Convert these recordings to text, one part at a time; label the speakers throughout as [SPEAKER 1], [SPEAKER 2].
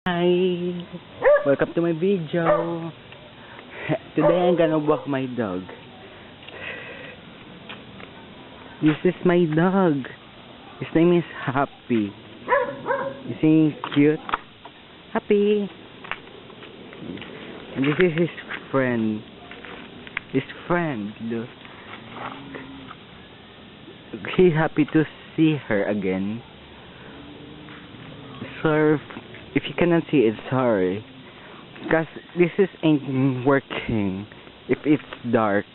[SPEAKER 1] Hi! Welcome to my video. Today I'm gonna walk my dog. This is my dog. His name is Happy. Is he cute? Happy! And this is his friend. Look. He's happy to see her again. Sorry if you cannot see it, sorry. Because this ain't working if it's dark.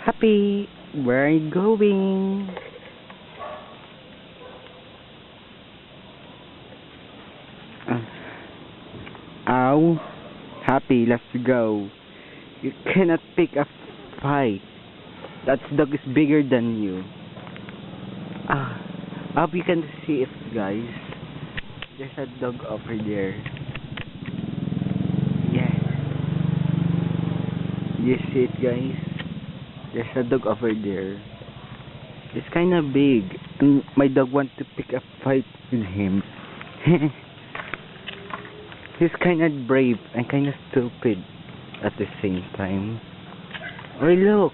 [SPEAKER 1] Happy, where are you going? Ow, Happy, let's go. You cannot pick a fight. That dog is bigger than you. I hope you can see it, guys. There's a dog over there. Yeah. You see it, guys? There's a dog over there. It's kind of big. And my dog wants to pick a fight with him. He's kind of brave and kind of stupid at the same time. Oh, look!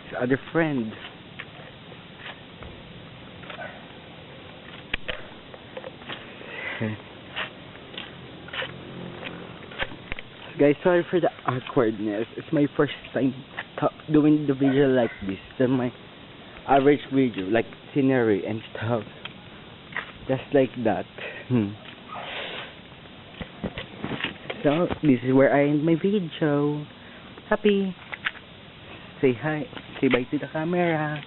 [SPEAKER 1] His other friend. Guys, sorry for the awkwardness. It's my first time doing the video like this. Than my average video, like scenery and stuff. Just like that. So, this is where I end my video. Happy. Say hi. Say bye to the camera.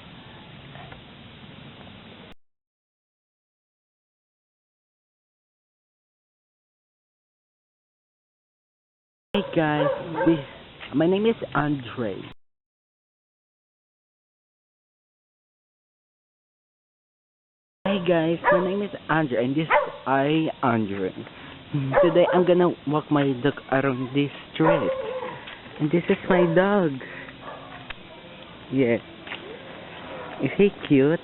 [SPEAKER 1] Hey guys, my name is Andre. Hey guys, my name is Andre and this is Andre. Today I'm gonna walk my dog around this street. And this is my dog. Yeah. Is he cute?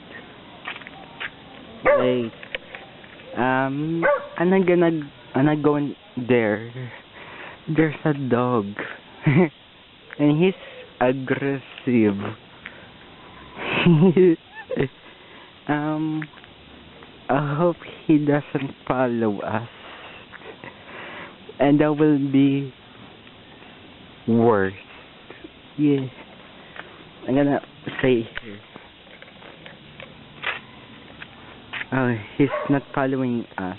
[SPEAKER 1] Wait. I'm not going there. There's a dog. And he's aggressive. I hope he doesn't follow us. And that will be worse. Yeah. I'm gonna say here. Oh, he's not following us.